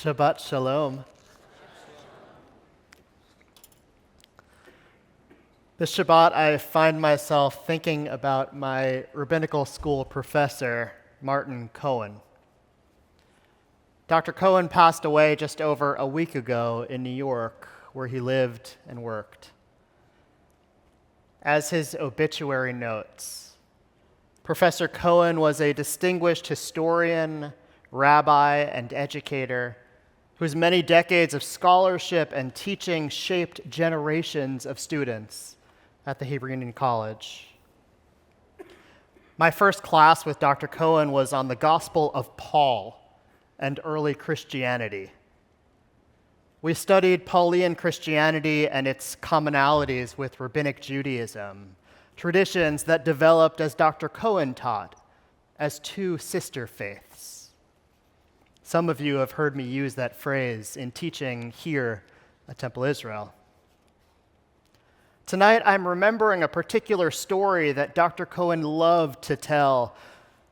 Shabbat Shalom. This Shabbat, I find myself thinking about my rabbinical school professor, Martin Cohen. Dr. Cohen passed away just over a week ago in New York, where he lived and worked. As his obituary notes, Professor Cohen was a distinguished historian, rabbi, and educator whose many decades of scholarship and teaching shaped generations of students at the Hebrew Union College. My first class with Dr. Cohen was on the Gospel of Paul and early Christianity. We studied Pauline Christianity and its commonalities with Rabbinic Judaism, traditions that developed, as Dr. Cohen taught, as two sister faiths. Some of you have heard me use that phrase in teaching here at Temple Israel. Tonight, I'm remembering a particular story that Dr. Cohen loved to tell,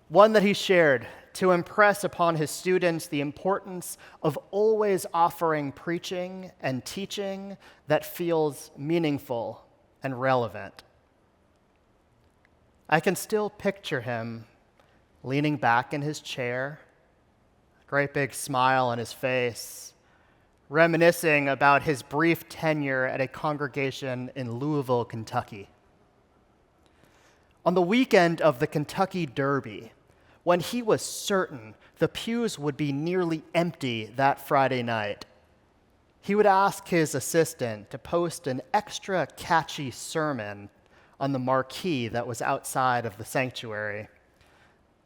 one that he shared to impress upon his students the importance of always offering preaching and teaching that feels meaningful and relevant. I can still picture him leaning back in his chair, great big smile on his face, reminiscing about his brief tenure at a congregation in Louisville, Kentucky. On the weekend of the Kentucky Derby, when he was certain the pews would be nearly empty that Friday night, he would ask his assistant to post an extra catchy sermon on the marquee that was outside of the sanctuary.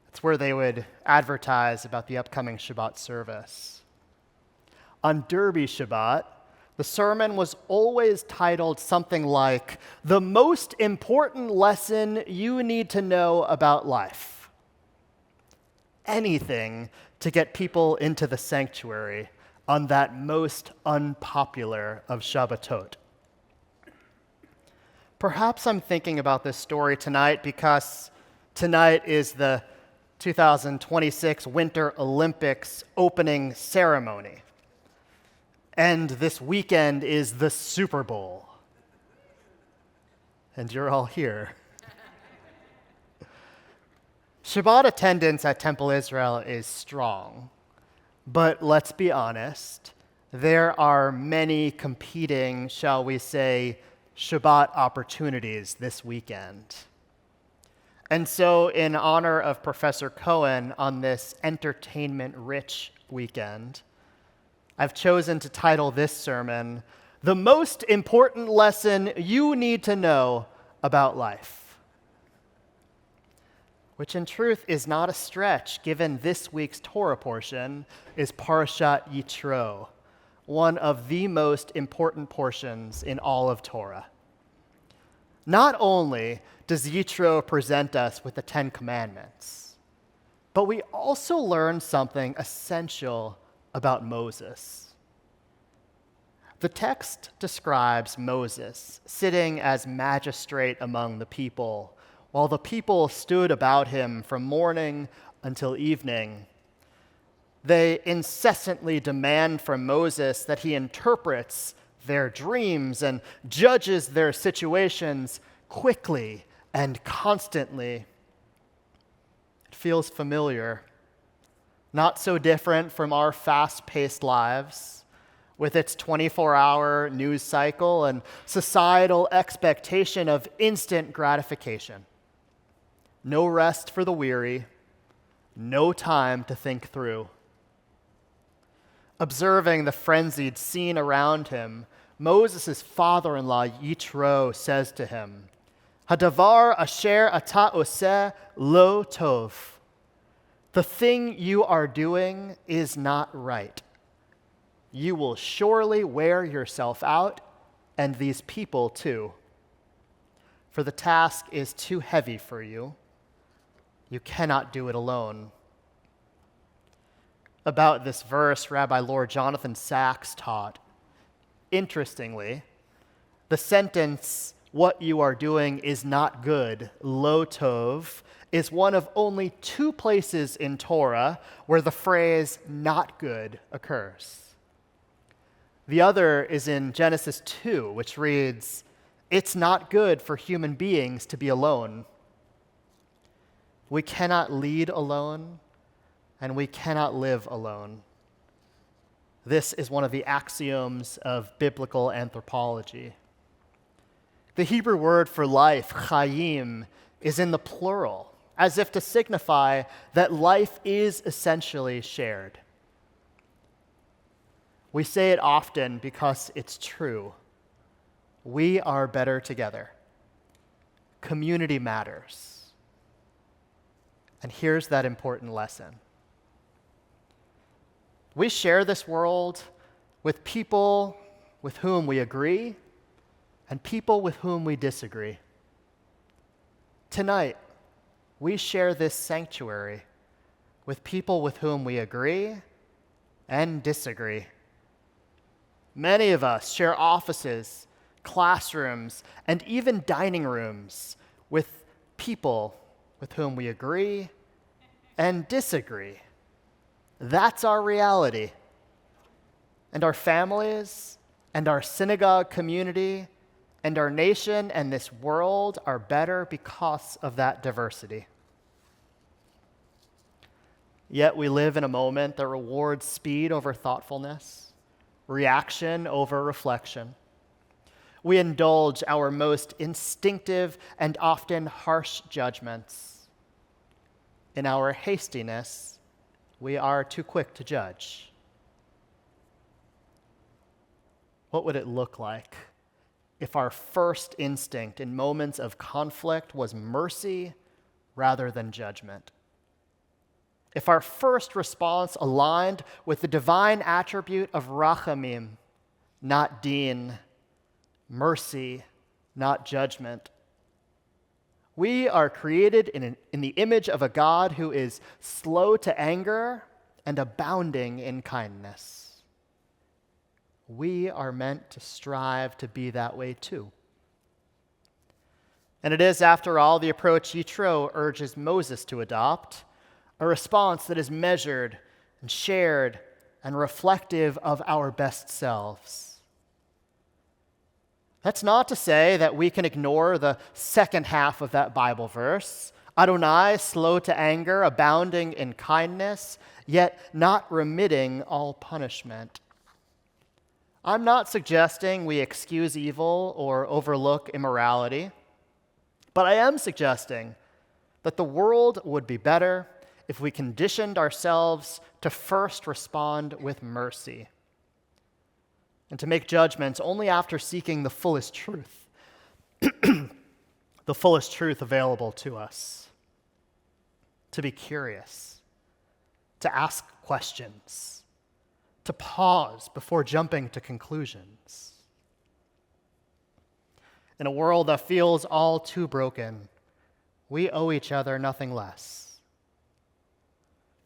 It's where they would advertise about the upcoming Shabbat service. On Derby Shabbat, the sermon was always titled something like, "The most important lesson you need to know about life." Anything to get people into the sanctuary on that most unpopular of Shabbatot. Perhaps I'm thinking about this story tonight because tonight is the 2026 Winter Olympics opening ceremony. And this weekend is the Super Bowl. And you're all here. Shabbat attendance at Temple Israel is strong. But let's be honest, there are many competing, shall we say, Shabbat opportunities this weekend. And so, in honor of Professor Cohen on this entertainment-rich weekend, I've chosen to title this sermon, "The Most Important Lesson You Need to Know About Life," which in truth is not a stretch, given this week's Torah portion is Parashat Yitro, one of the most important portions in all of Torah. Not only does Yitro present us with the Ten Commandments, but we also learn something essential about Moses. The text describes Moses sitting as magistrate among the people, while the people stood about him from morning until evening. They incessantly demand from Moses that he interprets their dreams and judges their situations quickly and constantly. It feels familiar, not so different from our fast-paced lives, with its 24-hour news cycle and societal expectation of instant gratification. No rest for the weary, no time to think through. Observing the frenzied scene around him, Moses' father-in-law Yitro says to him, "Hadavar asher ata oseh lo tov." The thing you are doing is not right. You will surely wear yourself out, and these people too. For the task is too heavy for you. You cannot do it alone. About this verse, Rabbi Lord Jonathan Sachs taught, interestingly, the sentence, "what you are doing is not good," lo tov, is one of only 2 places in Torah where the phrase not good occurs. The other is in Genesis 2, which reads, "It's not good for human beings to be alone." We cannot lead alone, and we cannot live alone. This is one of the axioms of biblical anthropology. The Hebrew word for life, chayim, is in the plural, as if to signify that life is essentially shared. We say it often because it's true. We are better together. Community matters. And here's that important lesson. We share this world with people with whom we agree and people with whom we disagree. Tonight, we share this sanctuary with people with whom we agree and disagree. Many of us share offices, classrooms, and even dining rooms with people with whom we agree and disagree. That's our reality. And our families and our synagogue community and our nation and this world are better because of that diversity. Yet we live in a moment that rewards speed over thoughtfulness, reaction over reflection. We indulge our most instinctive and often harsh judgments. In our hastiness, we are too quick to judge. What would it look like if our first instinct in moments of conflict was mercy rather than judgment? If our first response aligned with the divine attribute of rachamim, not din, mercy, not judgment? We are created in the image of a God who is slow to anger and abounding in kindness. We are meant to strive to be that way too. And it is, after all, the approach Yitro urges Moses to adopt, a response that is measured and shared and reflective of our best selves. That's not to say that we can ignore the second half of that Bible verse. Adonai, slow to anger, abounding in kindness, yet not remitting all punishment. I'm not suggesting we excuse evil or overlook immorality, but I am suggesting that the world would be better if we conditioned ourselves to first respond with mercy and to make judgments only after seeking the fullest truth, the fullest truth available to us. To be curious, to ask questions, to pause before jumping to conclusions. In a world that feels all too broken, we owe each other nothing less.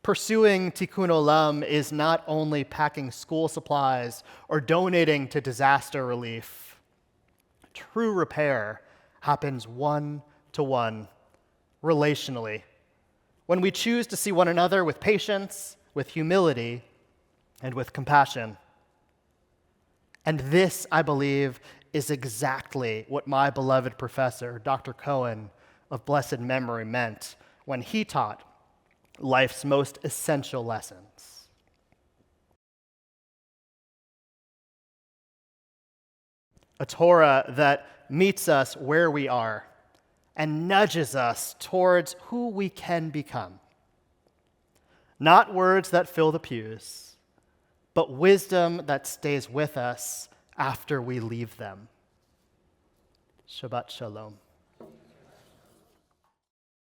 Pursuing tikkun olam is not only packing school supplies or donating to disaster relief. True repair happens one-to-one, relationally, when we choose to see one another with patience, with humility, and with compassion. And this, I believe, is exactly what my beloved professor, Dr. Cohen of blessed memory, meant when he taught life's most essential lessons. A Torah that meets us where we are and nudges us towards who we can become. Not words that fill the pews, but wisdom that stays with us after we leave them. Shabbat Shalom.